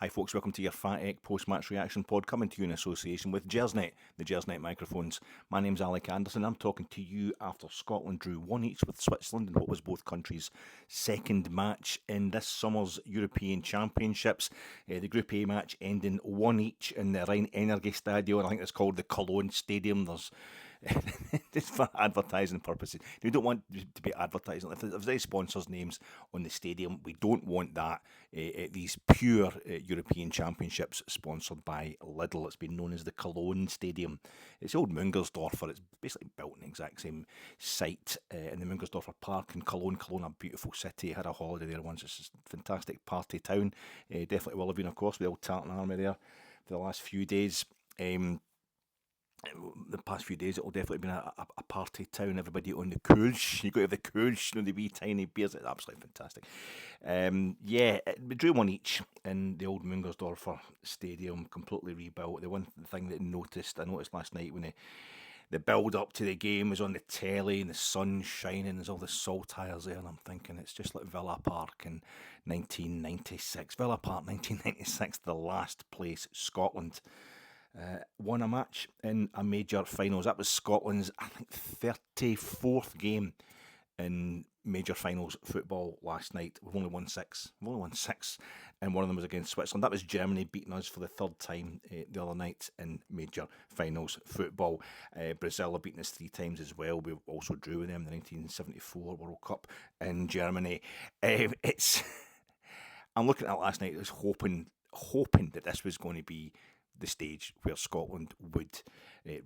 Hi folks, welcome to your Fat Egg post-match reaction pod, coming to you in association with Gersnet, the Gersnet microphones. My name's Alec Anderson. I'm talking to you after Scotland drew 1-1 with Switzerland in what was both countries' second match in this summer's European Championships. The Group A match ending 1-1 in the Rhein-Energie Stadion. I think it's called the Cologne Stadium. There's just for advertising purposes. We don't want to be advertising. If there's any sponsors' names on the stadium, we don't want that. These pure European Championships sponsored by Lidl. It's been known as the Cologne Stadium. It's the old Mungersdorfer. It's basically built in the exact same site in the Mungersdorfer Park in Cologne. Cologne, a beautiful city. I had a holiday there once. It's a fantastic party town. Definitely will have been, of course, with the old Tartan Army there for the last few days. The past few days, it'll definitely been a party town. Everybody on the Kölsch. You got to have the Kölsch, the wee tiny beers. It's absolutely fantastic. We drew 1-1 in the old Mungersdorfer Stadium, completely rebuilt. The one thing that I noticed last night when the build up to the game was on the telly and the sun's shining, there's all the saltires there, and I'm thinking it's just like Villa Park in 1996. Villa Park 1996, the last place Scotland won a match in a major finals. That was Scotland's, I think, 34th game in major finals football last night. We've only won six. And one of them was against Switzerland. That was Germany beating us for the third time the other night in major finals football. Brazil have beaten us 3 times as well. We also drew with them in the 1974 World Cup in Germany. I'm looking at it last night, I was hoping that this was going to be the stage where Scotland would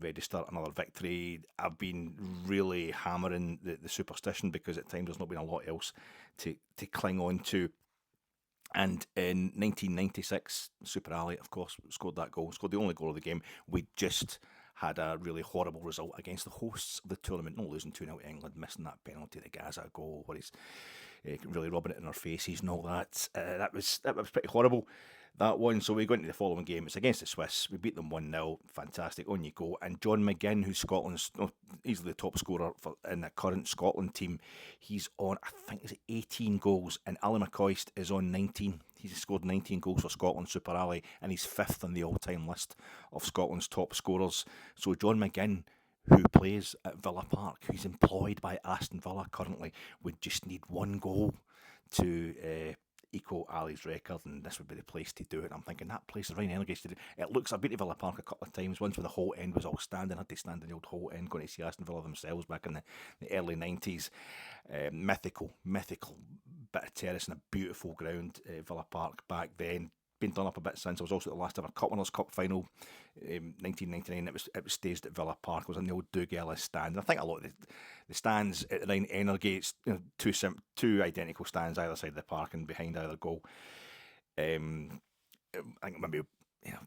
register another victory. I've been really hammering the superstition because at times there's not been a lot else to cling on to. And in 1996, Super Ali, of course, scored that goal, scored the only goal of the game. We just had a really horrible result against the hosts of the tournament, not losing 2-0 to England, missing that penalty, the Gaza goal, where he's really rubbing it in our faces and all that. That was pretty horrible, that one. So we go into the following game. It's against the Swiss. We beat them 1-0. Fantastic. On you go. And John McGinn, who's Scotland's easily the top scorer in the current Scotland team, he's on, I think it's 18 goals. And Ali McCoist is on 19. He's scored 19 goals for Scotland, Super Ali, and he's 5th on the all-time list of Scotland's top scorers. So John McGinn, who plays at Villa Park, who's employed by Aston Villa currently, would just need one goal to equal Ali's record, and this would be the place to do it. I'm thinking that place, the Rhein-Energie Stadium, it looks, I've been to Villa Park a couple of times, once where the whole end was all standing, had to stand in the old whole end, going to see Aston Villa themselves back in the early 90s. Mythical bit of terrace and a beautiful ground, Villa Park back then. Been done up a bit since. I was also at the last ever Cup Winners' Cup final, 1999. It was staged at Villa Park. It was in the old Doug Ellis stand. And I think a lot of the stands at the Rhein-Energie, it's two identical stands either side of the park and behind either goal. I think maybe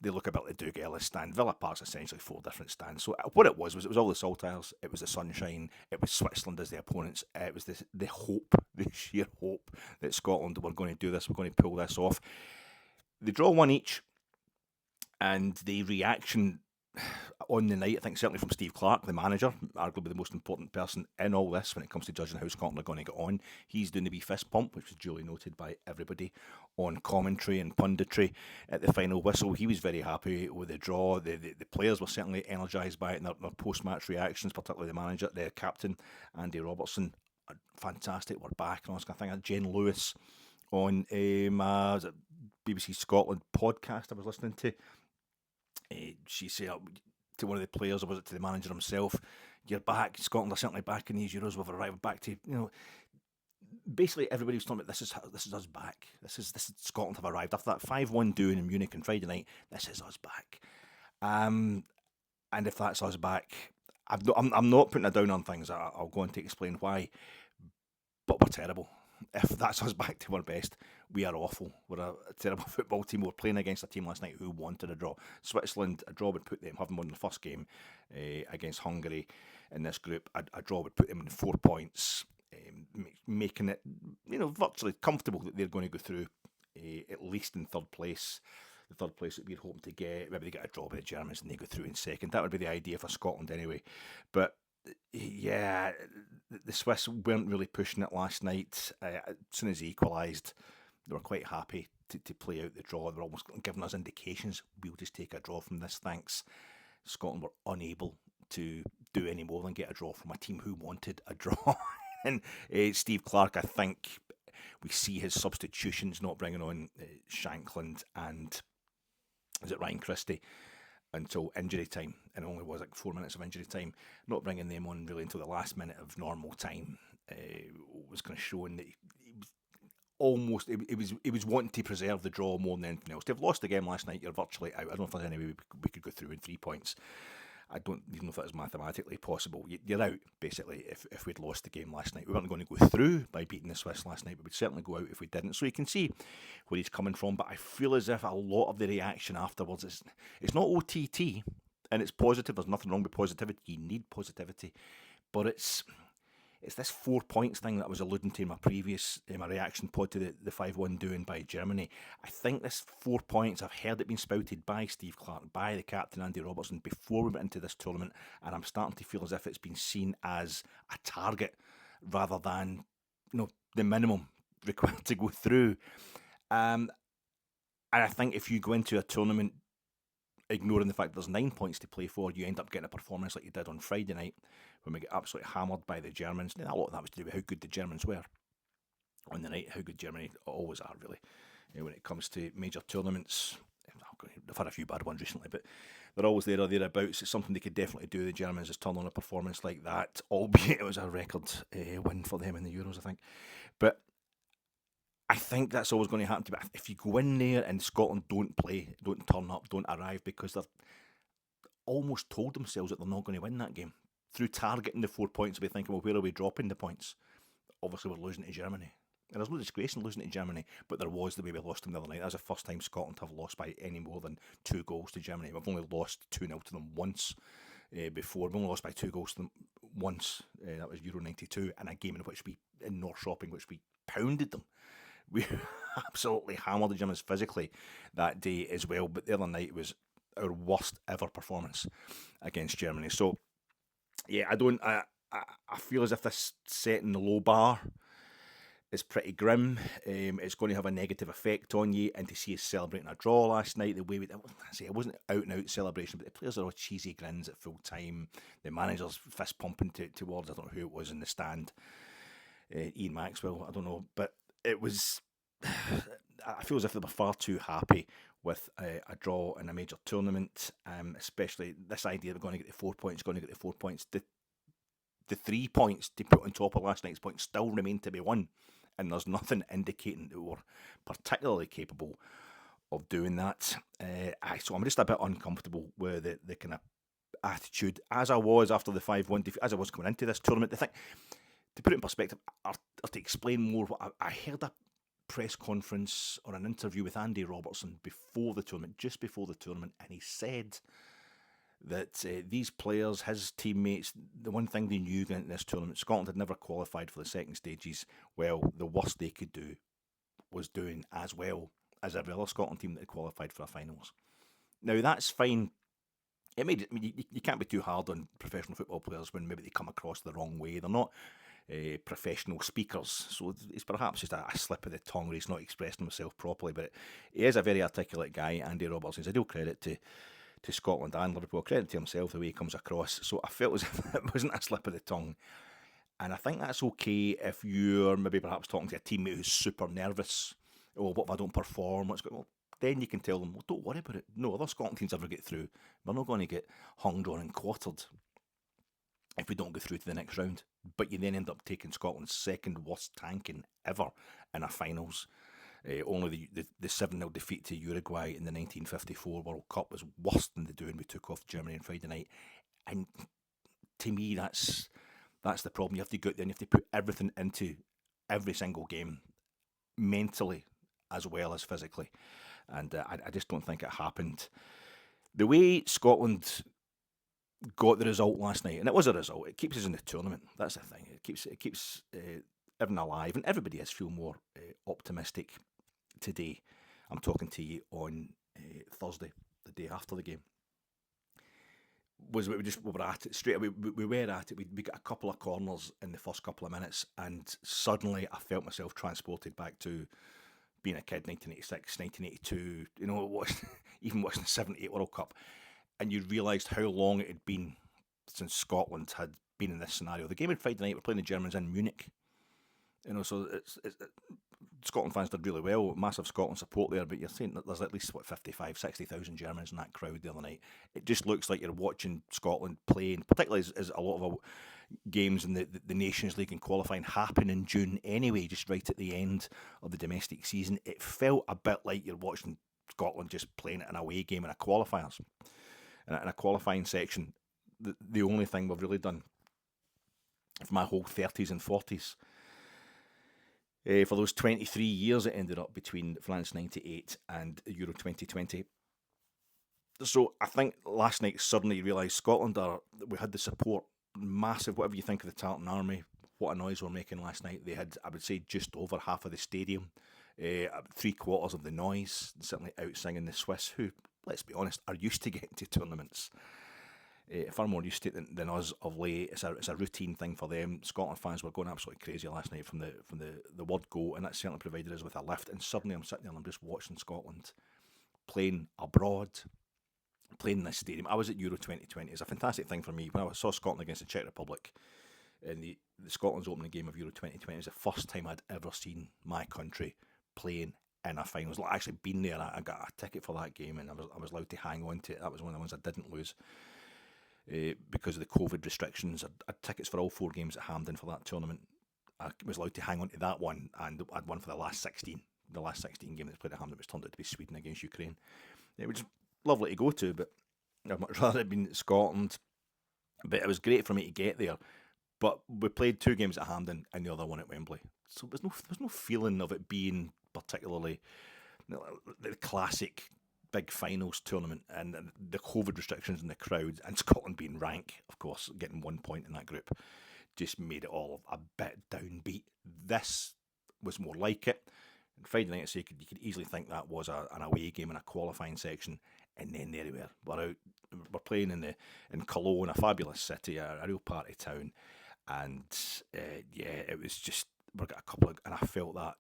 they look a bit like the Doug Ellis stand. Villa Park's essentially 4 different stands. So what it was all the saltires. It was the sunshine. It was Switzerland as the opponents. It was the hope, the sheer hope that Scotland were going to do this. We're going to pull this off. They draw 1-1, and the reaction on the night, I think certainly from Steve Clarke, the manager, arguably the most important person in all this when it comes to judging how Scotland are going to get on. He's doing the wee fist pump, which was duly noted by everybody on commentary and punditry at the final whistle. He was very happy with the draw. The players were certainly energised by it in their post-match reactions, particularly the manager, the captain, Andy Robertson. Fantastic, we're back. And I think Jane Lewis on BBC Scotland podcast I was listening to, she said to one of the players, or was it to the manager himself, you're back, Scotland are certainly back in these Euros, we've arrived back to, basically everybody was talking about this is us back, this is Scotland have arrived after that 5-1 doing in Munich on Friday night. This is us back, and if that's us back, I'm not putting it down on things. I'll go on to explain why, but we're terrible. If that's us back to our best, we are awful. We're a terrible football team. We're playing against a team last night who wanted a draw. Switzerland, a draw would put them, having won the first game against Hungary in this group, a draw would put them in 4 points, making it virtually comfortable that they're going to go through at least in third place. The third place that we're hoping to get. Maybe they get a draw with the Germans and they go through in second. That would be the idea for Scotland anyway. But yeah, the Swiss weren't really pushing it last night. As soon as he equalised, they were quite happy to play out the draw. They were almost giving us indications, we'll just take a draw from this, thanks. Scotland were unable to do any more than get a draw from a team who wanted a draw. And Steve Clarke, I think we see his substitutions not bringing on Shankland and is it Ryan Christie until injury time, and it only was like 4 minutes of injury time. Not bringing them on really until the last minute of normal time was kind of showing that he was almost he was wanting to preserve the draw more than anything else. They've lost the game last night, you're virtually out. I don't know if there's any way we could go through in 3 points. I don't even know if that is mathematically possible. You're out, basically, if we'd lost the game last night. We weren't going to go through by beating the Swiss last night, but we'd certainly go out if we didn't. So you can see where he's coming from, but I feel as if a lot of the reaction afterwards it's not OTT, and it's positive. There's nothing wrong with positivity. You need positivity. But it's this 4 points thing that I was alluding to in my previous my reaction pod to the 5-1 doing by Germany. I think this 4 points, I've heard it being spouted by Steve Clarke, by the captain Andy Robertson before we went into this tournament, and I'm starting to feel as if it's been seen as a target rather than the minimum required to go through. And I think if you go into a tournament ignoring the fact there's 9 points to play for, you end up getting a performance like you did on Friday night when we get absolutely hammered by the Germans. Now, a lot of that was to do with how good the Germans were on the night, how good Germany always are, really. When it comes to major tournaments, they've had a few bad ones recently, but they're always there or thereabouts. It's something they could definitely do, the Germans, is turn on a performance like that, albeit it was a record win for them in the Euros, I think. But I think that's always going to happen to me. If you go in there and Scotland don't play, don't turn up, don't arrive, because they've almost told themselves that they're not going to win that game. Through targeting the 4 points, we're thinking, well, where are we dropping the points? Obviously, we're losing to Germany. And there's no disgrace in losing to Germany, but there was the way we lost them the other night. That's the first time Scotland have lost by any more than 2 goals to Germany. We've only lost 2-0 to them once before. We've only lost by 2 goals to them once. That was Euro 92, and a game in North Shopping, which we pounded them. We absolutely hammered the Germans physically that day as well, but the other night was our worst ever performance against Germany. So, yeah, I feel as if this setting the low bar is pretty grim. It's going to have a negative effect on you, and to see us celebrating a draw last night, the way it wasn't out and out celebration, but the players are all cheesy grins at full time. The manager's fist pumping towards, I don't know who it was in the stand, Ian Maxwell, I don't know, but it was. I feel as if they were far too happy with a draw in a major tournament, especially this idea of going to get the 4 points, The 3 points to put on top of last night's points still remain to be won, and there's nothing indicating that we're particularly capable of doing that. So I'm just a bit uncomfortable with the kind of attitude, as I was after the 5-1 defeat, as I was coming into this tournament. To put it in perspective, or to explain more, what I heard a press conference or an interview with Andy Robertson just before the tournament, and he said that these players, his teammates, the one thing they knew going into this tournament, Scotland had never qualified for the second stages. Well, the worst they could do was doing as well as every other Scotland team that had qualified for a finals. Now, that's fine. You can't be too hard on professional football players when maybe they come across the wrong way. They're not professional speakers, so it's perhaps just a slip of the tongue where he's not expressing himself properly, but he is a very articulate guy, Andy Robertson. I do credit to Scotland and Liverpool, credit to himself the way he comes across, so I felt as if it wasn't a slip of the tongue, and I think that's okay if you're maybe perhaps talking to a teammate who's super nervous. Oh, what if I don't perform? Well, then you can tell them, well, don't worry about it. No other Scotland teams ever get through. We're not going to get hung, drawn and quartered if we don't go through to the next round. But you then end up taking Scotland's second worst tanking ever in a finals. Only the 7-0 defeat to Uruguay in the 1954 World Cup was worse than the doing we took off Germany on Friday night. And to me, that's the problem. You have to go out there and you have to put everything into every single game, mentally as well as physically. And I just don't think it happened. The way Scotland got the result last night, and it was a result, it keeps us in the tournament. That's the thing. It keeps everyone alive, and everybody has feel more optimistic today. I'm talking to you on Thursday, the day after the game. We were at it straight away. We were at it. We got a couple of corners in the first couple of minutes, and suddenly I felt myself transported back to being a kid, 1986, 1982, even watching the 78 World Cup, and you realised how long it had been since Scotland had been in this scenario. The game on Friday night, we're playing the Germans in Munich. So Scotland fans did really well, massive Scotland support there, but you're saying that there's at least, 55, 60,000 Germans in that crowd the other night. It just looks like you're watching Scotland playing, particularly as a lot of games in the Nations League and qualifying happen in June anyway, just right at the end of the domestic season. It felt a bit like you're watching Scotland just playing an away game in a qualifiers. In a qualifying section, the only thing we've really done for my whole 30s and 40s, for those 23 years it ended up between France 98 and Euro 2020. So I think last night suddenly realised Scotland we had the support, massive, whatever you think of the Tartan Army, what a noise we're making last night. They had, I would say, just over half of the stadium, 3/4 of the noise, certainly out-singing the Swiss, who, let's be honest, are used to getting to tournaments. Far more used to it than us of late. It's a routine thing for them. Scotland fans were going absolutely crazy last night from the word go, and that certainly provided us with a lift. And suddenly I'm sitting there and I'm just watching Scotland playing abroad, playing in this stadium. I was at Euro 2020. It's a fantastic thing for me. When I saw Scotland against the Czech Republic in the Scotland's opening game of Euro 2020, it was the first time I'd ever seen my country playing in a final. I've actually been there. I got a ticket for that game, and I was allowed to hang on to it. That was one of the ones I didn't lose. Because of the COVID restrictions, I had tickets for all 4 games at Hampden for that tournament. I was allowed to hang on to that one, and I'd won for the last 16. The last 16 game that's played at Hampden was turned out to be Sweden against Ukraine. It was lovely to go to, but I'd much rather have been at Scotland. But it was great for me to get there. But we played 2 games at Hampden and the other one at Wembley. So there's no feeling of it being particularly the classic big finals tournament, and the COVID restrictions and the crowds, and Scotland being rank, of course, getting 1 point in that group, just made it all a bit downbeat. This was more like it. And Friday night, so you could easily think that was an away game in a qualifying section, and then there we were. We're playing in Cologne, a fabulous city, a real party town, and it was just, we got a couple of, and I felt that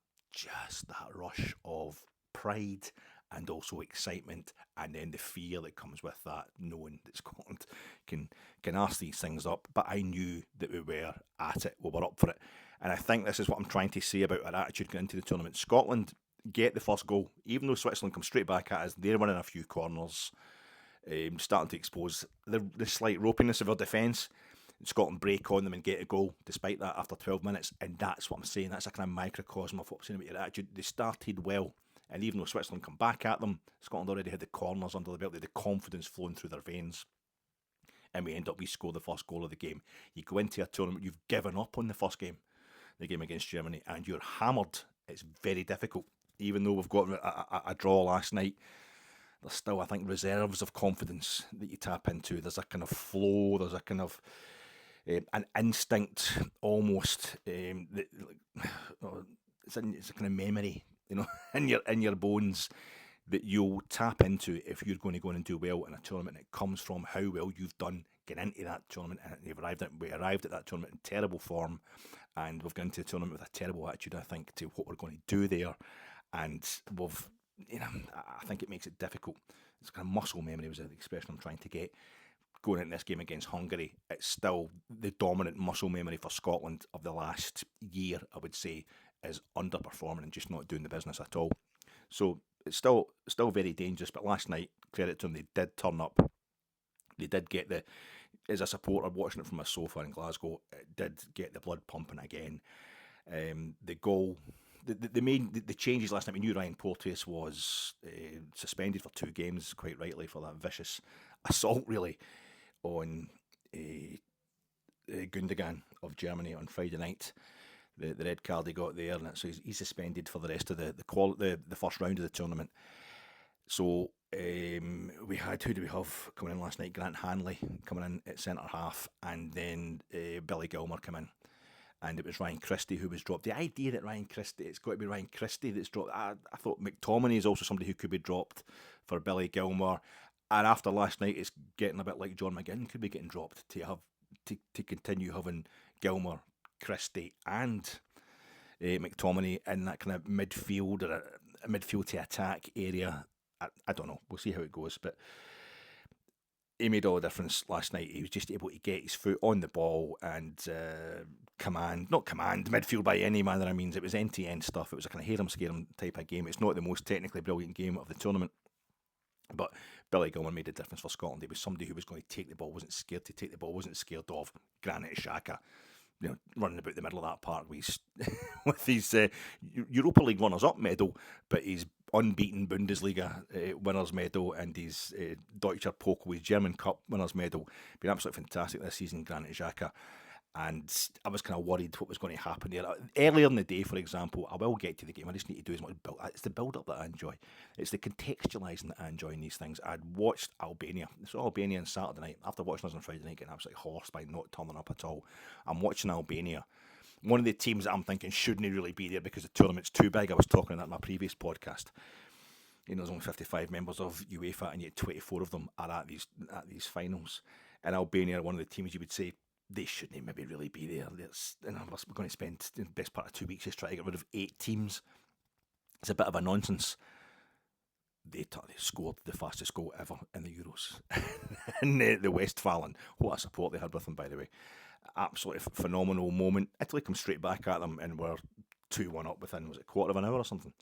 rush of pride and also excitement, and then the fear that comes with that, knowing that Scotland can ask these things up. But I knew that we were at it, we were up for it. And I think this is what I'm trying to say about our attitude going into the tournament. Scotland get the first goal, even though Switzerland come straight back at us. They're winning a few corners, starting to expose the slight ropiness of our defence. Scotland break on them and get a goal despite that after 12 minutes. And that's what I'm saying. That's a kind of microcosm of what I'm saying about your attitude. They started well. And even though Switzerland come back at them, Scotland already had the corners under the belt. They had the confidence flowing through their veins. And we score the first goal of the game. You go into a tournament, you've given up on the first game, the game against Germany, and you're hammered. It's very difficult. Even though we've got a draw last night, there's still, I think, reserves of confidence that you tap into. There's a kind of flow, there's a kind of an instinct almost. It's a kind of memory, in your bones, that you'll tap into if you're going to go in and do well in a tournament. It comes from how well you've done getting into that tournament, and we arrived at that tournament in terrible form, and we've gone into the tournament with a terrible attitude, I think, to what we're going to do there, and I think it makes it difficult. It's kind of muscle memory was the expression I'm trying to get. Going into this game against Hungary, it's still the dominant muscle memory for Scotland of the last year, I would say, is underperforming and just not doing the business at all. So it's still very dangerous. But last night, credit to them, they did turn up. They did get as a supporter watching it from a sofa in Glasgow, it did get the blood pumping again. The goal, the changes last night. We knew Ryan Porteous was suspended for 2 games, quite rightly, for that vicious assault, really, on Gundogan of Germany on Friday night. The red card he got there, and so he's suspended for the rest of the first round of the tournament. So we had, who do we have coming in last night? Grant Hanley coming in at centre half, and then Billy Gilmour come in, and it was Ryan Christie who was dropped. The idea that it's got to be Ryan Christie that's dropped. I thought McTominay is also somebody who could be dropped for Billy Gilmour, and after last night, it's getting a bit like John McGinn could be getting dropped to continue having Gilmour, Christie and McTominay in that kind of midfield, or midfield to attack area. I don't know. We'll see how it goes. But he made all the difference last night. He was just able to get his foot on the ball and not command midfield by any manner of means. It was end-to-end stuff. It was a kind of harem-scarum type of game. It's not the most technically brilliant game of the tournament. But Billy Gilmour made a difference for Scotland. He was somebody who was going to take the ball, wasn't scared to take the ball, wasn't scared of Granit Xhaka, running about the middle of that park with his Europa League runners-up medal, but his unbeaten Bundesliga winners medal and his Deutscher Pokal, his German Cup winners medal. Been absolutely fantastic this season, Granit Xhaka. And I was kind of worried what was going to happen there. Earlier in the day, for example, I will get to the game. I just need to do as much build. It's the build-up that I enjoy. It's the contextualising that I enjoy in these things. I'd watched Albania. So Albania on Saturday night. After watching us on Friday night, getting absolutely horsed by not turning up at all. I'm watching Albania. One of the teams that I'm thinking shouldn't really be there because the tournament's too big. I was talking about that in my previous podcast. There's only 55 members of UEFA, and yet 24 of them are at these finals. And Albania are one of the teams you would say, they shouldn't maybe really be there. We're going to spend the best part of 2 weeks just trying to get rid of 8 teams. It's a bit of a nonsense. They scored the fastest goal ever in the Euros. in the Westfalen. What a support they had with them, by the way. Absolutely phenomenal moment. Italy come straight back at them and were 2-1 up within, was it a quarter of an hour or something?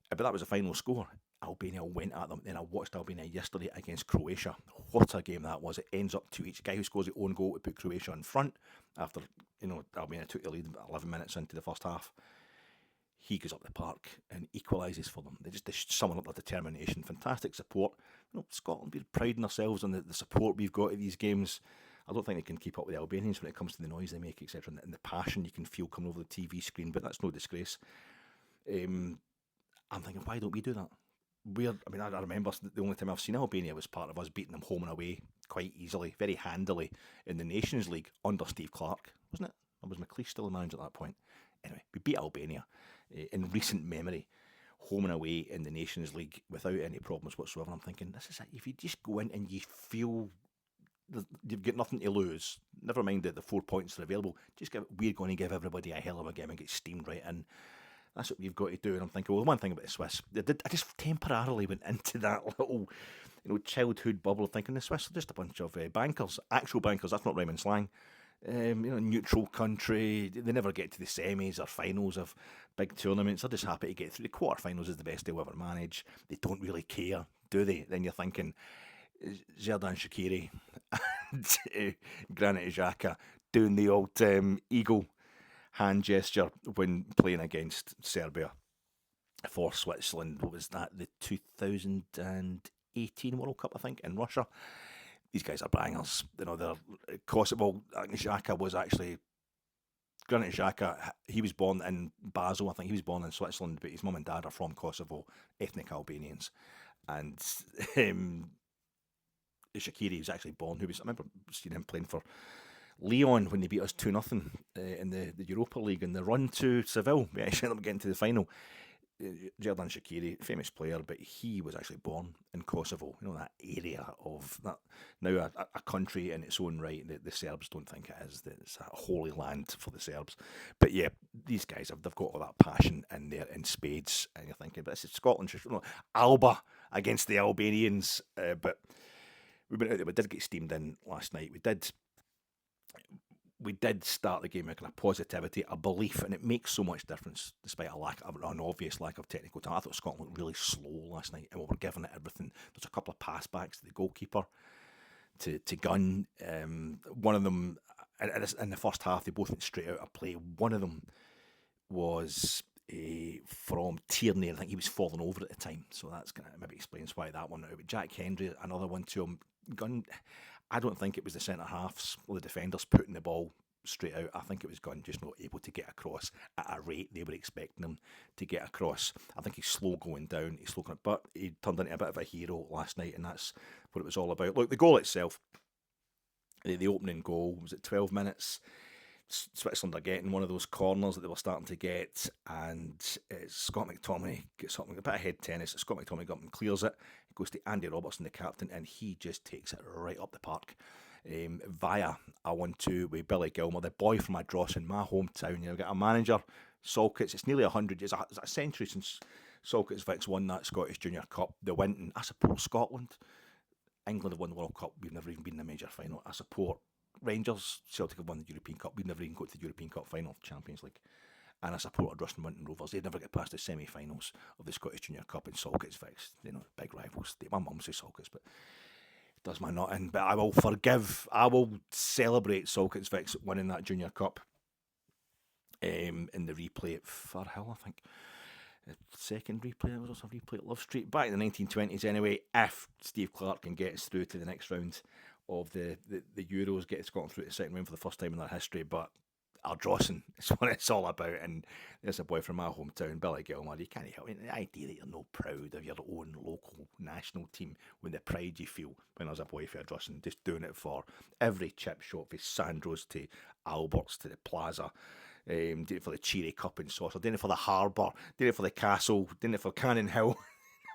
But that was the final score. Albania went at them. Then I watched Albania yesterday against Croatia. What a game that was. It ends up 2-each. Guy who scores the own goal to put Croatia in front after, Albania took the lead about 11 minutes into the first half. He goes up the park and equalises for them. They summon up their determination. Fantastic support. Scotland, we're priding ourselves on the support we've got at these games. I don't think they can keep up with the Albanians when it comes to the noise they make, etc., and the passion you can feel coming over the TV screen, but that's no disgrace. I'm thinking, why don't we do that? I remember the only time I've seen Albania was part of us beating them home and away quite easily, very handily, in the Nations League under Steve Clarke, wasn't it? Or was McLeish still the manager at that point? Anyway, we beat Albania in recent memory, home and away in the Nations League without any problems whatsoever. I'm thinking, this is it. If you just go in and you feel you've got nothing to lose, never mind that the 4 points are available, we're going to give everybody a hell of a game and get steamed right in. That's what you've got to do. And I'm thinking, well, one thing about the Swiss, I just temporarily went into that little, childhood bubble thinking the Swiss are just a bunch of bankers, actual bankers. That's not rhyming slang. Neutral country. They never get to the semis or finals of big tournaments. They're just happy to get through. The quarterfinals is the best they'll ever manage. They don't really care, do they? Then you're thinking, Xherdan Shaqiri and Granit Xhaka doing the old eagle hand gesture when playing against Serbia for Switzerland. What was that? The 2018 World Cup, I think, in Russia. These guys are bangers. They're Kosovo. Xhaka was actually Granit Xhaka. He was born in Basel. I think he was born in Switzerland, but his mum and dad are from Kosovo, ethnic Albanians. And Shaqiri was actually born. I remember seeing him playing for Lyon when they beat us 2-0 in the Europa League in the run to Seville. We actually ended up getting to the final. Xherdan Shaqiri, famous player, but he was actually born in Kosovo. That area of that now a country in its own right. The Serbs don't think it is. It's a holy land for the Serbs. But yeah, these guys they've got all that passion in there in spades, and you're thinking, but this is Scotland. Alba against the Albanians, but we went out there. We did get steamed in last night. We did start the game with kind of positivity, a belief, and it makes so much difference despite an obvious lack of technical talent. I thought Scotland looked really slow last night, and we were giving it everything. There's a couple of pass backs to the goalkeeper to Gunn. One of them in the first half, they both went straight out of play. One of them was from Tierney. I think he was falling over at the time, so that's gonna maybe explains why that one out. But Jack Hendry, another one to him. Gunn. I don't think it was the centre halves or the defenders putting the ball straight out. I think it was Gunn just not able to get across at a rate they were expecting him to get across. I think he's slow going down. But he turned into a bit of a hero last night, and that's what it was all about. Look, the goal itself, the opening goal, was at 12 minutes. Switzerland are getting one of those corners that they were starting to get, and Scott McTominay gets something, a bit of head tennis. Scott McTominay got up and clears it. It goes to Andy Robertson, the captain, and he just takes it right up the park. Via a 1-2 with Billy Gilmour, the boy from Ardross in my hometown. You've got a manager, Salkits. It's nearly 100 years, it's a century since Salkits-Vicks won that Scottish Junior Cup. They went, and I support Scotland. England have won the World Cup. We've never even been in a major final. I support Rangers. Celtic have won the European Cup. We've never even got to the European Cup final, Champions League. And I supported Rushden Winton Rovers. They'd never get past the semi-finals of the Scottish Junior Cup. And Salkits-Vicks, big rivals. My mum says Salkits, but it does my not in. But I will celebrate Salkits-Vicks winning that Junior Cup in the replay at Firhill, I think. The second replay, there was also a replay at Love Street back in the 1920s anyway. If Steve Clarke can get us through to the next round of the Euros, get Scotland through to the second round for the first time in their history, but Ardrossan is what it's all about. And there's a boy from my hometown, Billy Gilmour. You can't help it. The idea that you're not proud of your own local national team, when the pride you feel when I was a boy for Ardrossan, just doing it for every chip shop, from Sandro's to Albert's to the Plaza. Did it for the Cheery Cup and Saucer, did it for the Harbour, did it for the Castle, did it for Cannon Hill,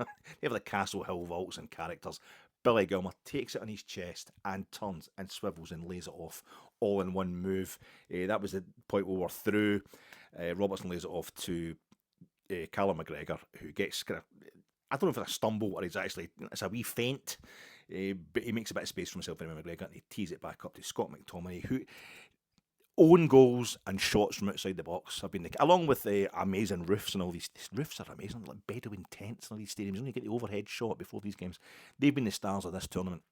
did it for the Castle Hill vaults and characters. Billy Gilmour takes it on his chest and turns and swivels and lays it off all in one move. That was the point where we were through. Robertson lays it off to Callum McGregor, who gets kind of, I don't know if it's a stumble or it's a wee feint, but he makes a bit of space for himself and McGregor, and he tees it back up to Scott McTominay, who own goals and shots from outside the box have been along with the amazing roofs, and all these roofs are amazing, like Bedouin tents and all these stadiums. You only get the overhead shot before these games. They've been the stars of this tournament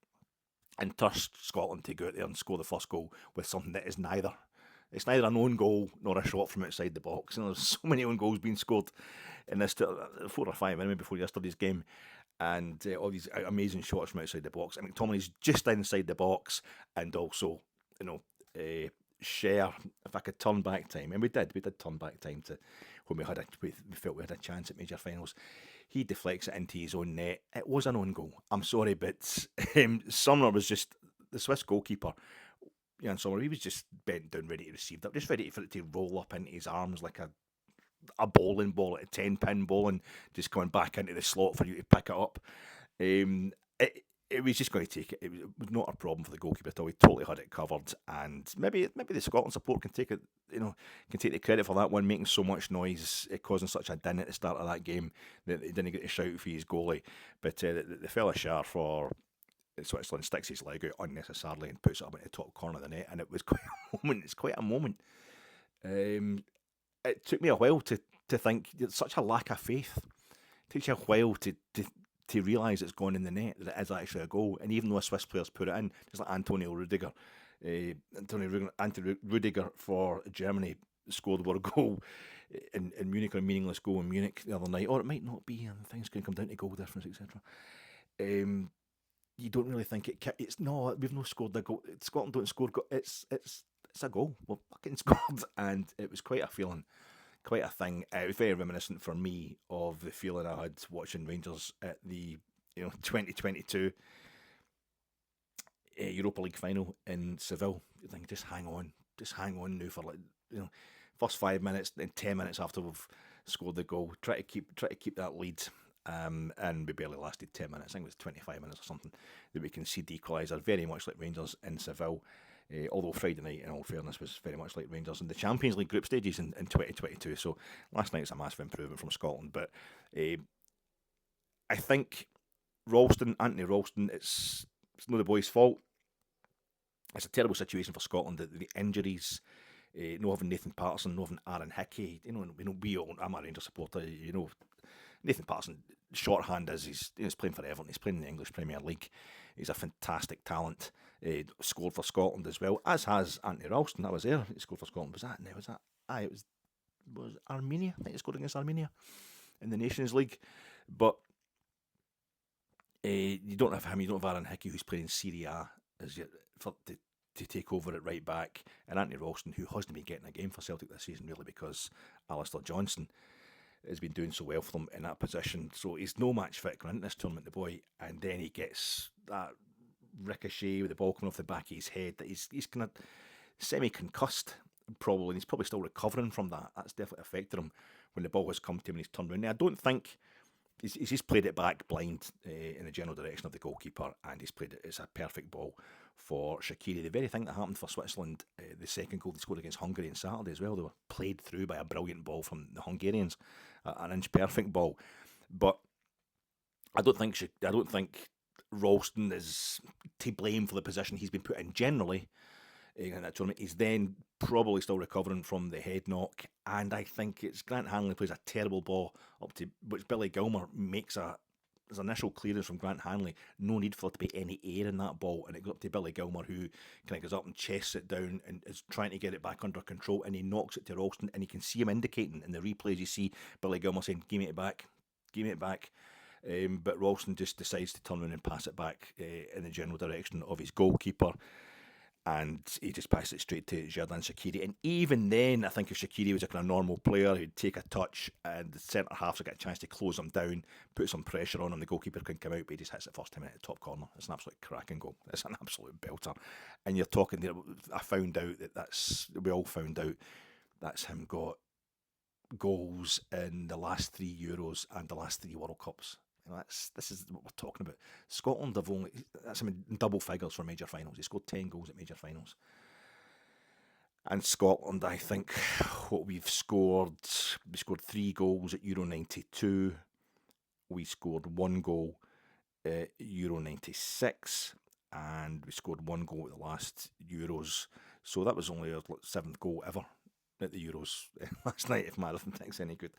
and trust Scotland to go out there and score the first goal with something that is neither. It's neither an own goal nor a shot from outside the box. And there's so many own goals being scored in this 4 or 5 anyway before yesterday's game. And all these amazing shots from outside the box. And McTominay's just inside the box, and also, share, if I could turn back time, and we did turn back time to when we felt we had a chance at major finals. He deflects it into his own net. It was an own goal. I'm sorry, but Sumner was just the Swiss goalkeeper. Jan Sommer, he was just bent down, ready to receive that, just ready for it to roll up into his arms like a bowling ball, a 10-pin bowling, just coming back into the slot for you to pick it up. It was just going to take it. It was not a problem for the goalkeeper at all. He totally had it covered, and maybe the Scotland support can take it. Can take the credit for that one, making so much noise, causing such a din at the start of that game that he didn't get to shout for his goalie. But the fella Shar for Switzerland sticks his leg out unnecessarily and puts it up in the top corner of the net, and it was quite a moment. It's quite a moment. It took me a while to think. There's such a lack of faith. It takes you a while to realise it's gone in the net, that it is actually a goal. And even though Swiss players put it in, just like Antonio Rudiger for Germany scored the world goal in Munich, or a meaningless goal in Munich the other night, or it might not be, and things can come down to goal difference, etc. You don't really think it's no, we've not scored the goal. Scotland don't score goal. It's a goal. Well, fucking scored, and it was quite a feeling. Quite a thing. It was very reminiscent for me of the feeling I had watching Rangers at the 2022 Europa League final in Seville. You think, just hang on now for first 5 minutes, then 10 minutes after we've scored the goal. Try to keep that lead. And we barely lasted 10 minutes. I think it was 25 minutes or something that we conceded the equaliser. Very much like Rangers in Seville. Although Friday night, in all fairness, was very much like Rangers in the Champions League group stages in 2022. So last night's a massive improvement from Scotland. But I think Anthony Ralston, it's not the boy's fault. It's a terrible situation for Scotland. The injuries, no having Nathan Patterson, no having Aaron Hickey. I'm a Rangers supporter. Nathan Patterson, shorthand is he's playing for Everton. He's playing in the English Premier League. He's a fantastic talent. Scored for Scotland as well, as has Anthony Ralston. That was there. He scored for Scotland. It was Armenia. I think he scored against Armenia in the Nations League. But you don't have him. You don't have Aaron Hickey, who's playing in Serie A as yet to take over at right back, and Anthony Ralston, who hasn't been getting a game for Celtic this season really because Alistair Johnston has been doing so well for them in that position. So he's no match fit going into this tournament, the boy, and then he gets that ricochet with the ball coming off the back of his head that he's kind of semi-concussed probably, and he's probably still recovering from that. That's definitely affected him when the ball has come to him and he's turned around. Now, I don't think he's just played it back blind in the general direction of the goalkeeper, and he's played it. It's a perfect ball for Shaqiri. The very thing that happened for Switzerland, the second goal they scored against Hungary on Saturday as well, they were played through by a brilliant ball from the Hungarians, an inch perfect ball. But I don't think Ralston is to blame for the position he's been put in generally in that tournament. He's then probably still recovering from the head knock, and I think it's Grant Hanley plays a terrible ball up to which Billy Gilmour makes his initial clearance from Grant Hanley. No need for there to be any air in that ball, and it goes up to Billy Gilmour, who kind of goes up and chests it down and is trying to get it back under control, and he knocks it to Ralston, and you can see him indicating in the replays. You see Billy Gilmour saying, "Give me it back, give me it back." But Ralston just decides to turn around and pass it back in the general direction of his goalkeeper, and he just passes it straight to Xherdan Shaqiri. And even then, I think if Shaqiri was a kind of normal player, he'd take a touch, and the centre halves would get a chance to close him down, put some pressure on him. The goalkeeper can come out, but he just hits it first time in at the top corner. It's an absolute cracking goal. It's an absolute belter. And you're talking there. We all found out that's him got goals in the last 3 Euros and the last 3 World Cups. This is what we're talking about. Scotland have only, that's in double figures for major finals. He scored 10 goals at major finals. And Scotland, I think, we scored 3 goals at Euro 92. We scored 1 goal at Euro 96. And we scored 1 goal at the last Euros. So that was only our 7th goal ever at the Euros last night, if Marathon thinks any good.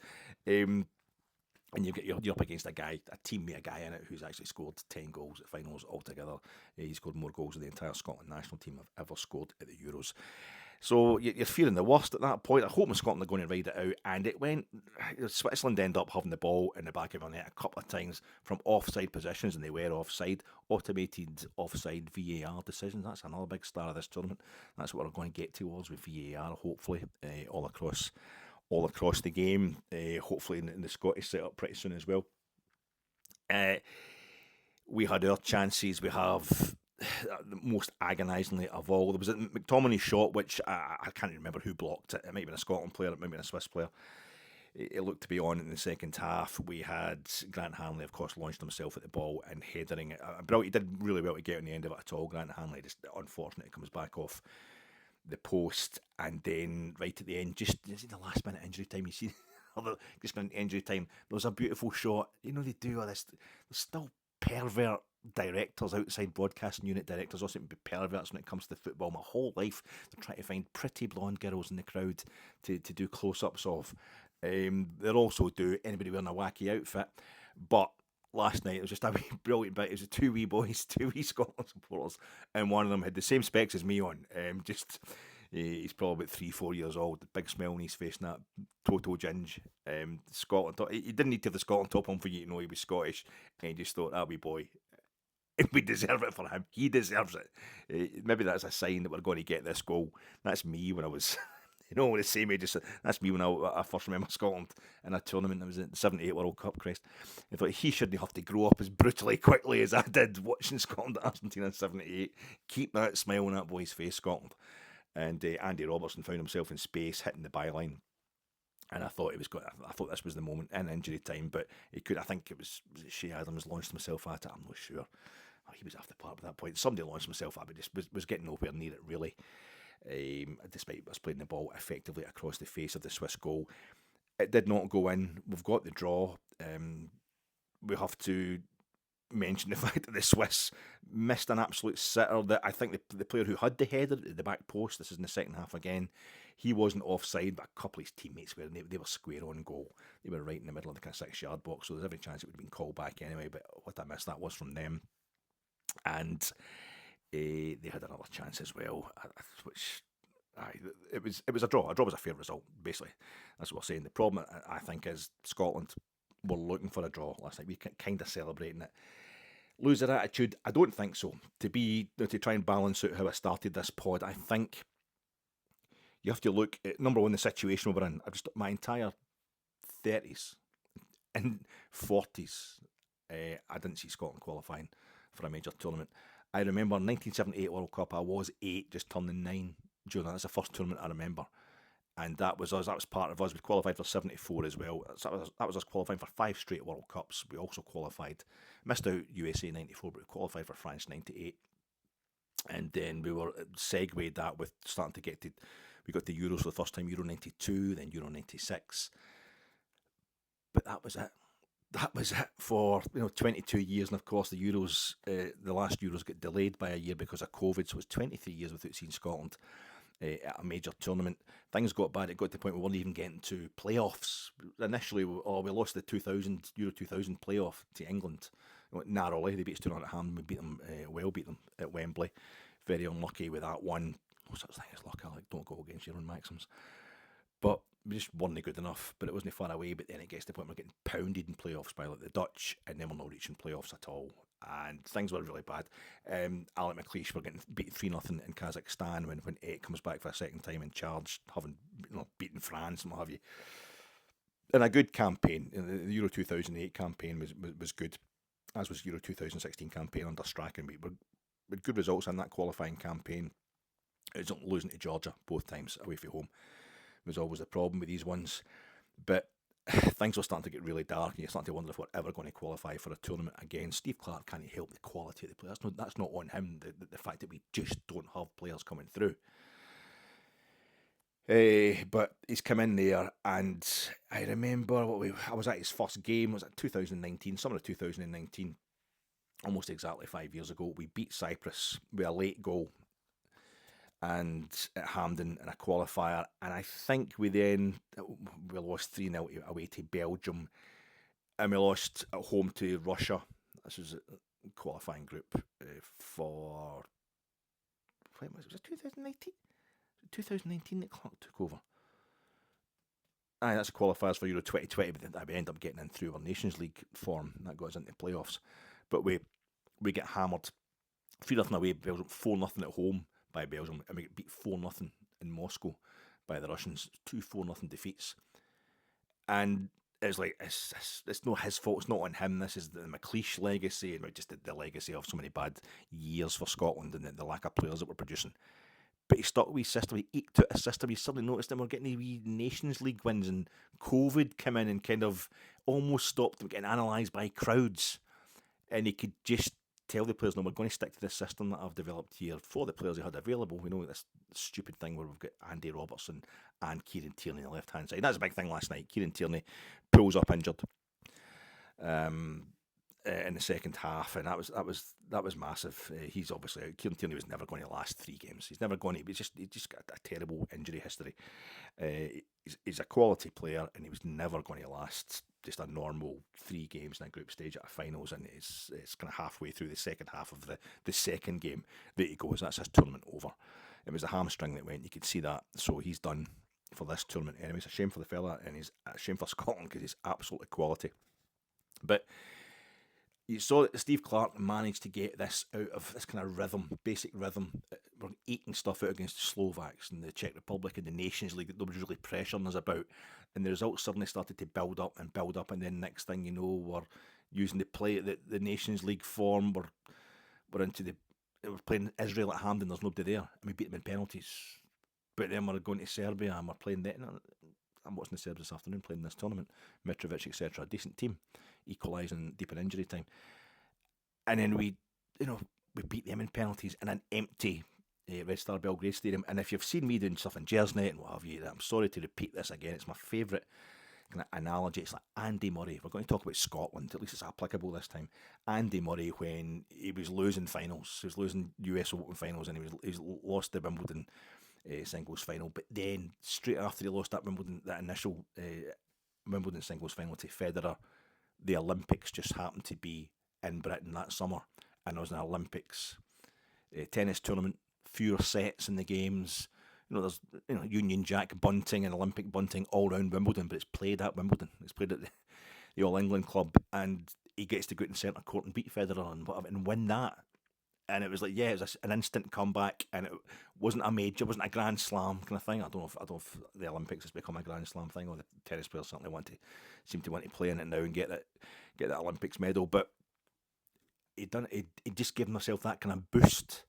And you're up against a teammate guy in it who's actually scored 10 goals at finals altogether. He scored more goals than the entire Scotland national team have ever scored at the Euros. So you're fearing the worst at that point. I hope Scotland are going to ride it out. And it went, Switzerland ended up having the ball in the back of our net a couple of times from offside positions, and they were offside. Automated offside VAR decisions. That's another big star of this tournament. That's what we're going to get towards with VAR, hopefully, all across the game, hopefully in the Scottish setup pretty soon as well. We had our chances. We have the most agonisingly of all. There was a McTominay shot, which I can't remember who blocked it. It might have been a Scotland player, it might have been a Swiss player. It looked to be on in the second half. We had Grant Hanley, of course, launched himself at the ball and headering it. He did really well to get on the end of it at all. Grant Hanley, just unfortunately, comes back off the post, and then right at the end, just the last minute injury time, you see just an injury time, there was a beautiful shot. They do all this. There's still pervert directors outside broadcasting unit directors also be perverts when it comes to football. My whole life they're trying to find pretty blonde girls in the crowd to do close-ups of. They'll also do anybody wearing a wacky outfit, but last night it was just a wee brilliant bit. It was 2 wee boys, 2 wee Scotland supporters, and one of them had the same specs as me on. He's probably about 3-4 years old, big smile on his face and that, total ginge. Scotland top. He didn't need to have the Scotland top on for you to know he was Scottish, and he just thought, that wee boy, we deserve it for him. He deserves it. Maybe that's a sign that we're going to get this goal. That's me when I was the same age. That's me when I first remember Scotland in a tournament. That was the 78 World Cup, Christ. I thought he shouldn't have to grow up as brutally quickly as I did watching Scotland at Argentina in 78. Keep that smile on that boy's face, Scotland. And Andy Robertson found himself in space, hitting the byline. And I thought I thought this was the moment in injury time, but he could. I think it was Shea Adams launched himself at it. I'm not sure. He was off the park at that point. Somebody launched himself at it, but just was getting nowhere near it really. Despite us playing the ball effectively across the face of the Swiss goal, it did not go in. We've got the draw. We have to mention the fact that the Swiss missed an absolute sitter. That I think the player who had the header at the back post, this is in the second half again, he wasn't offside, but a couple of his teammates were, and they were square on goal. They were right in the middle of the kind of 6-yard box, so there's every chance it would have been called back anyway, but what a miss that was from them. And they had another chance as well, which it was a draw. A draw was a fair result, basically. That's what we're saying. The problem, I think, is Scotland were looking for a draw last night. We kind of celebrating it. Lose their attitude? I don't think so. To try and balance out how I started this pod, I think you have to look at, number one, the situation we're in. My entire 30s and 40s, I didn't see Scotland qualifying for a major tournament. I remember 1978 World Cup, I was 8, just turning 9 during that. That's the first tournament I remember. And that was us, that was part of us. We qualified for 74 as well. That was us qualifying for 5 straight World Cups. We also qualified, missed out USA 94, but we qualified for France 98. And then we were segued that with starting to get to, we got the Euros for the first time, Euro 92, then Euro 96. But that was it. that was it for 22 years, and of course the Euros, the last Euros got delayed by a year because of COVID, so it was 23 years without seeing Scotland at a major tournament. Things got bad. It got to the point we weren't even getting to playoffs. Initially, we lost the 2000 Euro 2000 playoff to England narrowly. They beat us 2-0 at home. We beat them, beat them at Wembley. Very unlucky with that one. No such thing as luck. Don't go against your own maxims. But we just weren't good enough. But it wasn't far away. But then it gets to the point we're getting pounded in playoffs by like the Dutch, and then we're not reaching playoffs at all. And things were really bad. Alec McLeish were getting beaten 3-0 in Kazakhstan when Ait comes back for a second time in charge, having beaten France and what have you. And a good campaign. The Euro 2008 campaign was good, as was Euro 2016 campaign under Strachan. We had good results in that qualifying campaign. It was losing to Georgia both times away from home. It was always a problem with these ones. But things were starting to get really dark, and you're starting to wonder if we're ever going to qualify for a tournament again. Steve Clarke can't help the quality of the players. That's not on him, the fact that we just don't have players coming through. But he's come in there, and I remember I was at his first game. Was it 2019, summer of 2019, almost exactly 5 years ago. We beat Cyprus with a late goal, and at Hampden in a qualifier, and I think we lost 3-0 away to Belgium, and we lost at home to Russia. This was a qualifying group for, when was it 2019? 2019 that Clarke took over. Aye, that's the qualifiers for Euro 2020, but we end up getting in through our Nations League form. That got us into playoffs. But we get hammered 3-0 away, Belgium, 4-0 at home by Belgium, and we get beat 4-0 in Moscow by the Russians. 2 4-0 defeats. And it's like, it's not his fault, it's not on him. This is the McLeish legacy, and just the legacy of so many bad years for Scotland and the lack of players that we're producing. But he stuck with his system, he eked out a system. He suddenly noticed that we're getting these Nations League wins, and COVID came in and kind of almost stopped them getting analysed by crowds. And he could just tell the players, no, we're going to stick to this system that I've developed here for the players he had available. We know this stupid thing where we've got Andy Robertson and Kieran Tierney on the left hand side. That's a big thing last night. Kieran Tierney pulls up injured in the second half, and that was massive. He's obviously out. Kieran Tierney was never going to last 3 games. He's never going to. He just got a terrible injury history. He's a quality player, and he was never going to last just a normal 3 games in a group stage at a finals, and it's kind of halfway through the second half of the second game that he goes. That's his tournament over. It was the hamstring that went. You could see that. So he's done for this tournament. Anyway, it's a shame for the fella, and it's a shame for Scotland because he's absolutely quality. But you saw that Steve Clarke managed to get this out of this kind of rhythm, basic rhythm. We're eking stuff out against the Slovaks and the Czech Republic and the Nations League that nobody was really pressuring us about. And the results suddenly started to build up, and then next thing you know, we're using the Nations League form. We're playing Israel at Hampden. There's nobody there, and we beat them in penalties. But then we're going to Serbia and we're playing that. I'm watching the Serbs this afternoon playing this tournament. Mitrovic, etc. Decent team, equalising deep in injury time. And then we beat them in penalties in an empty Red Star Belgrade Stadium. And if you've seen me doing stuff in Jersey and what have you, I'm sorry to repeat this again. It's my favourite kind of analogy. It's like Andy Murray. If we're going to talk about Scotland, at least it's applicable this time. Andy Murray, when he was losing finals, he was losing US Open finals, and he's lost the Wimbledon singles final. But then straight after he lost that initial Wimbledon singles final to Federer, the Olympics just happened to be in Britain that summer, and there was an Olympics tennis tournament, fewer sets in the games. There's Union Jack bunting and Olympic bunting all around Wimbledon, but it's played at Wimbledon. It's played at the All England Club, and he gets to go out in centre court and beat Federer and whatever and win that. And it was like, it was an instant comeback, and it wasn't a major, it wasn't a Grand Slam kind of thing. I don't know if the Olympics has become a Grand Slam thing, or the tennis players certainly seem to want to play in it now and get that Olympics medal. But he just given himself that kind of boost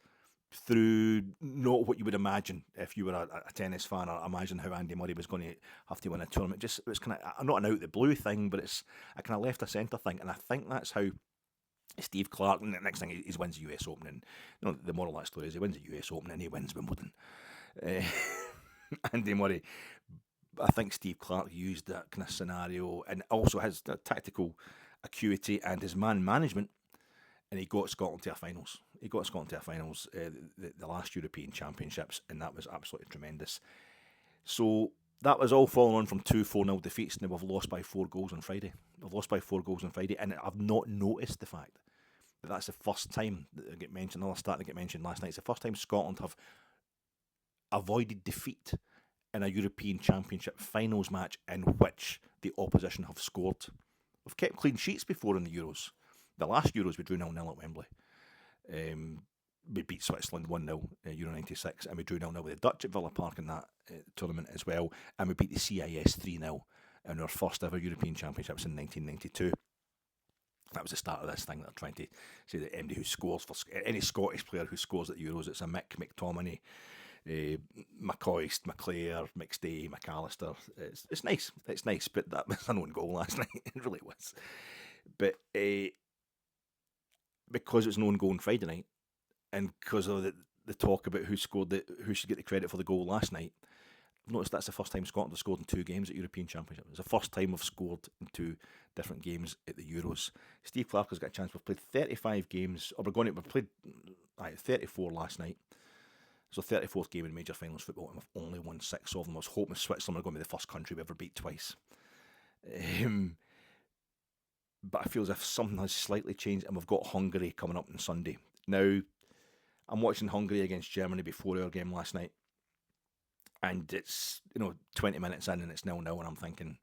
through not what you would imagine if you were a tennis fan, or imagine how Andy Murray was going to have to win a tournament. It was kind of not an out the blue thing, but it's a kind of left of centre thing, and I think that's how Steve Clarke, and the next thing he wins the US Open, and the moral of that story is he wins the US Open and he wins Wimbledon. Andy Murray, I think Steve Clarke used that kind of scenario, and also his tactical acuity and his man management, and he got Scotland to a finals. He got Scotland to a finals, the last European Championships, and that was absolutely tremendous. So that was all following on from 2 4-0 defeats, and we've lost by 4 goals on Friday. We've lost by 4 goals on Friday, and I've not noticed the fact that that's the first time that I get mentioned. Another stat that get mentioned last night. It's the first time Scotland have avoided defeat in a European Championship finals match in which the opposition have scored. We've kept clean sheets before in the Euros. The last Euros we drew 0-0 at Wembley. We beat Switzerland 1-0 Euro 96, and we drew 0-0 with the Dutch at Villa Park in that tournament as well, and we beat the CIS 3-0 in our first ever European Championships in 1992. That was the start of this thing that I'm trying to say, that anybody who scores for any Scottish player who scores at the Euros, it's a McTominay, McCoist, McClare, McStay, McAllister. It's nice, but that was an own goal last night. It really was. But because it was an own goal on Friday night, and because of the talk about who should get the credit for the goal last night, I've noticed that's the first time Scotland has scored in 2 games at European Championship. It's the first time we've scored in 2 different games at the Euros. Steve Clarke has got a chance. We've played 35 games, or we've played 34 last night. So 34th game in major finals football, and we've only won 6 of them. I was hoping Switzerland were going to be the first country we ever beat twice. But I feel as if something has slightly changed, and we've got Hungary coming up on Sunday. Now, I'm watching Hungary against Germany before our game last night, and it's 20 minutes in and it's 0-0, and I'm thinking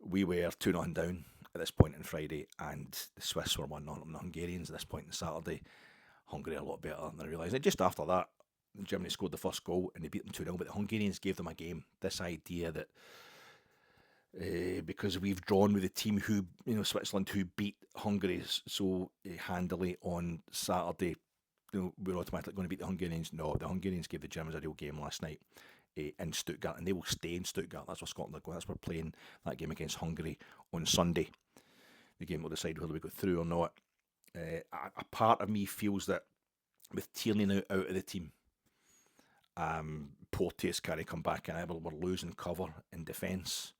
we were 2-0 down at this point on Friday, and the Swiss were 1-0 on the Hungarians at this point on Saturday. Hungary are a lot better than I realised. And just after that, Germany scored the first goal and they beat them 2-0, but the Hungarians gave them a game. This idea that because we've drawn with the team who, Switzerland, who beat Hungary so handily on Saturday, we're automatically going to beat the Hungarians. No, the Hungarians gave the Germans a real game last night in Stuttgart, and they will stay in Stuttgart. That's where Scotland are going. That's where we're playing that game against Hungary on Sunday. The game will decide whether we go through or not. A part of me feels that with Tierney now out of the team, Porteous can't come back, and we're losing cover in defence.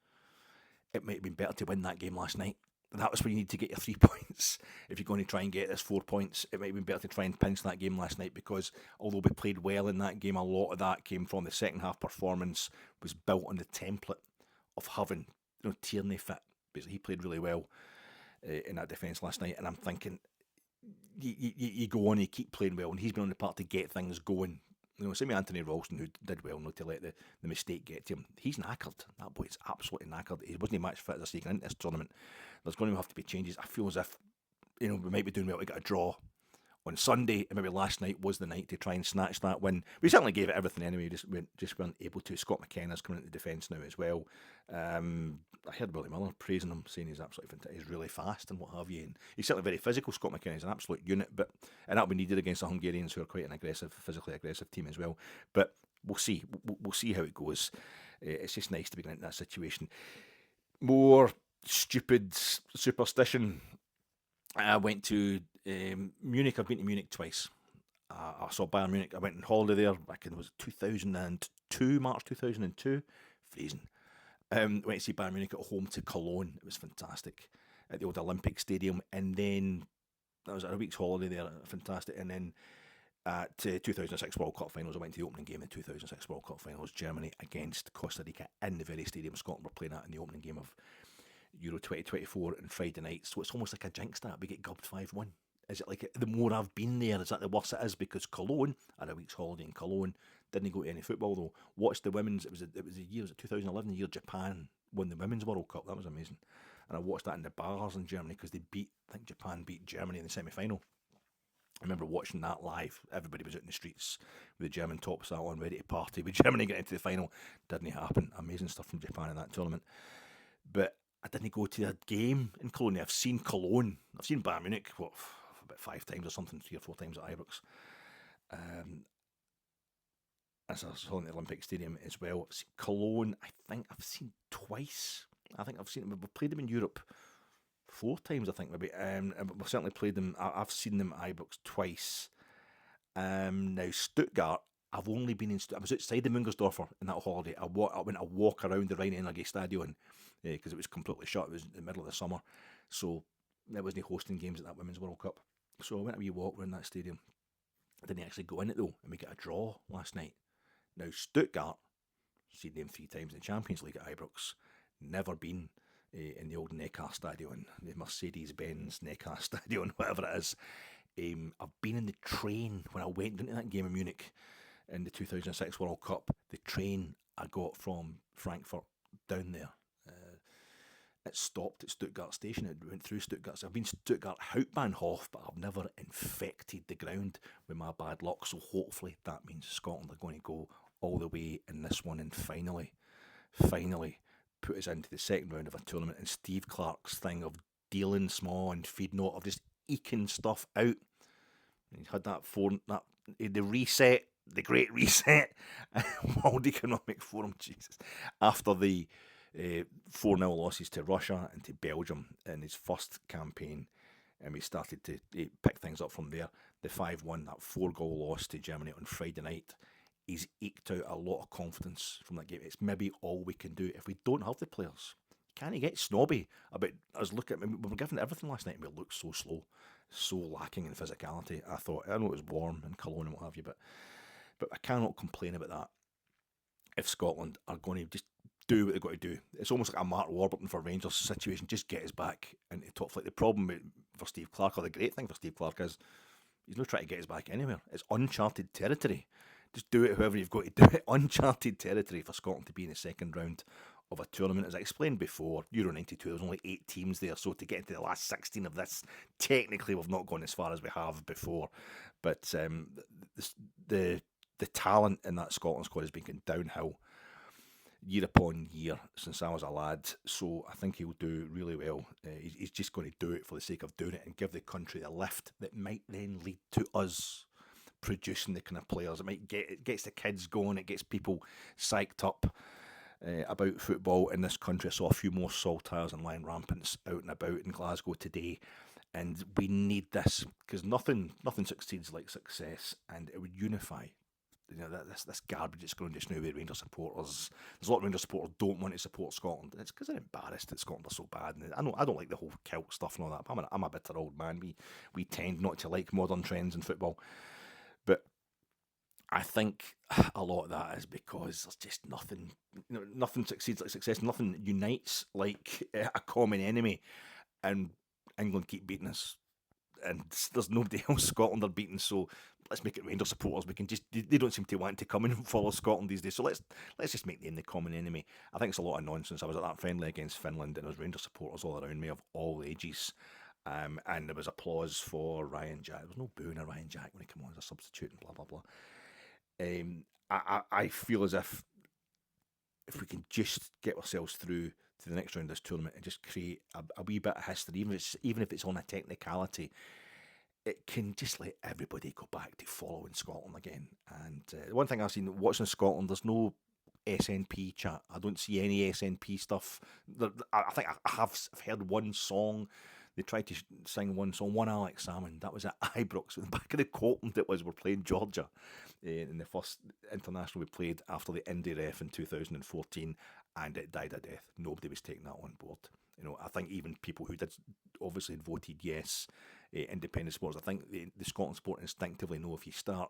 It might have been better to win that game last night. That was where you need to get your 3 points. If you're going to try and get this 4 points, it might have been better to try and pinch that game last night, because although we played well in that game, a lot of that came from the second half performance, was built on the template of having Tierney fit. Basically, he played really well in that defence last night, and I'm thinking, you go on, you keep playing well, and he's been on the part to get things going. Same with Anthony Ralston, who did well not to let the mistake get to him. He's knackered. That boy's absolutely knackered. He wasn't match fit, as I say, going into this tournament. There's going to have to be changes. I feel as if we might be doing well to get a draw on Sunday, and maybe last night was the night to try and snatch that win. We certainly gave it everything anyway, we just weren't able to. Scott McKenna's coming into defence now as well. I heard Willie Miller praising him, saying he's absolutely fantastic, he's really fast and what have you, and he's certainly very physical. Scott McKenna is an absolute unit, and that'll be needed against the Hungarians, who are quite an physically aggressive team as well. But we'll see. We'll see how it goes. It's just nice to be getting into that situation. More stupid superstition. I went to Munich. I've been to Munich twice. I saw Bayern Munich. I went on holiday there back in, was it 2002, March 2002. Freezing. Went to see Bayern Munich at home to Cologne. It was fantastic at the old Olympic Stadium. And then that was a week's holiday there. Fantastic. And then at 2006 World Cup finals, I went to the opening game of the 2006 World Cup finals. Germany against Costa Rica in the very stadium Scotland were playing at in the opening game of Euro 2024 on Friday night. So it's almost like a jinx that we get gubbed 5-1. Is it like the more I've been there, is that the worse it is? Because Cologne, I had a week's holiday in Cologne, didn't go to any football though. Watched the women's, it was a year, was it 2011, the year Japan won the Women's World Cup. That was amazing. And I watched that in the bars in Germany, because I think Japan beat Germany in the semi-final. I remember watching that live. Everybody was out in the streets with the German tops on, ready to party. With Germany getting into the final, didn't happen. Amazing stuff from Japan in that tournament. But I didn't go to a game in Cologne. I've seen Cologne. I've seen Bayern Munich, about 5 times or something, 3 or 4 times at Ibrox. As I saw in the Olympic Stadium as well. Cologne, I think I've seen twice. I think I've seen them. We've played them in Europe 4 times, I think, maybe. We've certainly played them. I've seen them at Ibrox twice. Now, Stuttgart, I've only been in. I was outside the Mungersdorfer in that holiday. I went a walk around the Rhein Energy Stadion because it was completely shut. It was in the middle of the summer. So there wasn't hosting games at that Women's World Cup. So I went a wee walk around that stadium. I didn't actually go in it though, and we got a draw last night. Now Stuttgart, seen them 3 times in the Champions League at Ibrox, never been in the old Neckar Stadion, the Mercedes-Benz Neckar Stadion, whatever it is. I've been in the train when I went into that game in Munich in the 2006 World Cup. The train I got from Frankfurt down there, it stopped at Stuttgart Station. It went through Stuttgart. So I've been Stuttgart Hauptbahnhof, but I've never infected the ground with my bad luck. So hopefully that means Scotland are going to go all the way in this one and finally put us into the second round of a tournament. And Steve Clarke's thing of dealing small and feeding out, of just eking stuff out. He had the reset, the Great Reset, World Economic Forum, Jesus, after the 4-0 losses to Russia and to Belgium in his first campaign, and we started to pick things up from there. The 5-1, that 4-goal loss to Germany on Friday night, he's eked out a lot of confidence from that game. It's maybe all we can do if we don't have the players. Can he get snobby about us? We were given everything last night and we looked so slow, so lacking in physicality. I know it was warm and Cologne and what have you, but I cannot complain about that if Scotland are going to just do what they've got to do. It's almost like a Mark Warburton for Rangers situation. Just get us back into top flight. The problem for Steve Clarke, or the great thing for Steve Clarke, is he's not trying to get us back anywhere. It's uncharted territory. Just do it however you've got to do it. Uncharted territory for Scotland to be in the second round of a tournament. As I explained before, Euro 92, there was only 8 teams there, so to get into the last 16 of this, technically we've not gone as far as we have before. But the talent in that Scotland squad has been going downhill year upon year since I was a lad, so I think he'll do really well. He's just going to do it for the sake of doing it and give the country a lift that might then lead to us producing the kind of players. It gets the kids going, it gets people psyched up about football in this country. I saw a few more saltires and lion rampants out and about in Glasgow today, and we need this because nothing succeeds like success, and it would unify. This garbage that's going on just now with Rangers supporters. There's a lot of Rangers supporters don't want to support Scotland, and it's because they're embarrassed that Scotland are so bad. And I don't like the whole kilt stuff and all that. I'm a bitter old man. We tend not to like modern trends in football, but I think a lot of that is because there's just nothing. Nothing succeeds like success. Nothing unites like a common enemy, and England keep beating us. And there's nobody else Scotland are beating, so let's make it Rangers supporters. They don't seem to want to come and follow Scotland these days, so let's just make them the common enemy. I think it's a lot of nonsense. I was at that friendly against Finland and there was Rangers supporters all around me of all ages, and there was applause for Ryan Jack. There was no booing at Ryan Jack when he came on as a substitute and blah blah blah. I feel as if we can just get ourselves through to the next round of this tournament and just create a wee bit of history, even if it's on a technicality, it can just let everybody go back to following Scotland again. And one thing I've seen watching Scotland, there's no SNP chat. I don't see any SNP stuff. I think I have heard one song. They tried to sing one song, one Alex Salmon. That was at Ibrox. In the back of the Colton it was, we're playing Georgia in the first international we played after the Indy ref in 2014, and it died a death. Nobody was taking that on board. I think even people who did obviously voted yes, independent supporters, I think the Scotland support instinctively know if you start,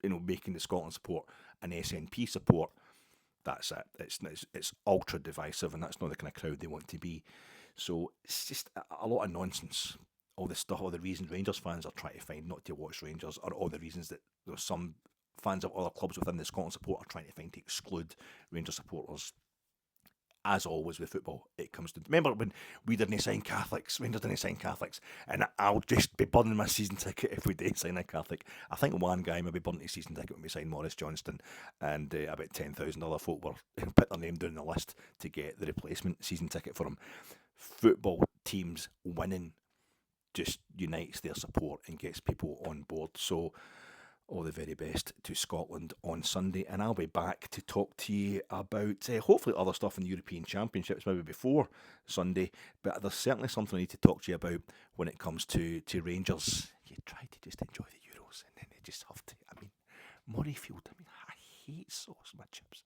making the Scotland support an SNP support, that's it. It's ultra divisive, and that's not the kind of crowd they want to be. So it's just a lot of nonsense. All this stuff, all the reasons Rangers fans are trying to find not to watch Rangers, or all the reasons that there's some fans of other clubs within the Scotland support are trying to find to exclude Rangers supporters. As always with football, it comes to... Remember when we didn't sign Catholics, Rangers didn't sign Catholics, and I'll just be burning my season ticket if we did sign a Catholic. I think one guy maybe burnt his season ticket when we signed Maurice Johnston, and about 10,000 other folk were put their name down the list to get the replacement season ticket for him. Football teams winning just unites their support and gets people on board. So all the very best to Scotland on Sunday, and I'll be back to talk to you about hopefully other stuff in the European Championships maybe before Sunday, but there's certainly something I need to talk to you about when it comes to Rangers. You try to just enjoy the Euros and then they just have to, Murrayfield, I hate sauce on my chips.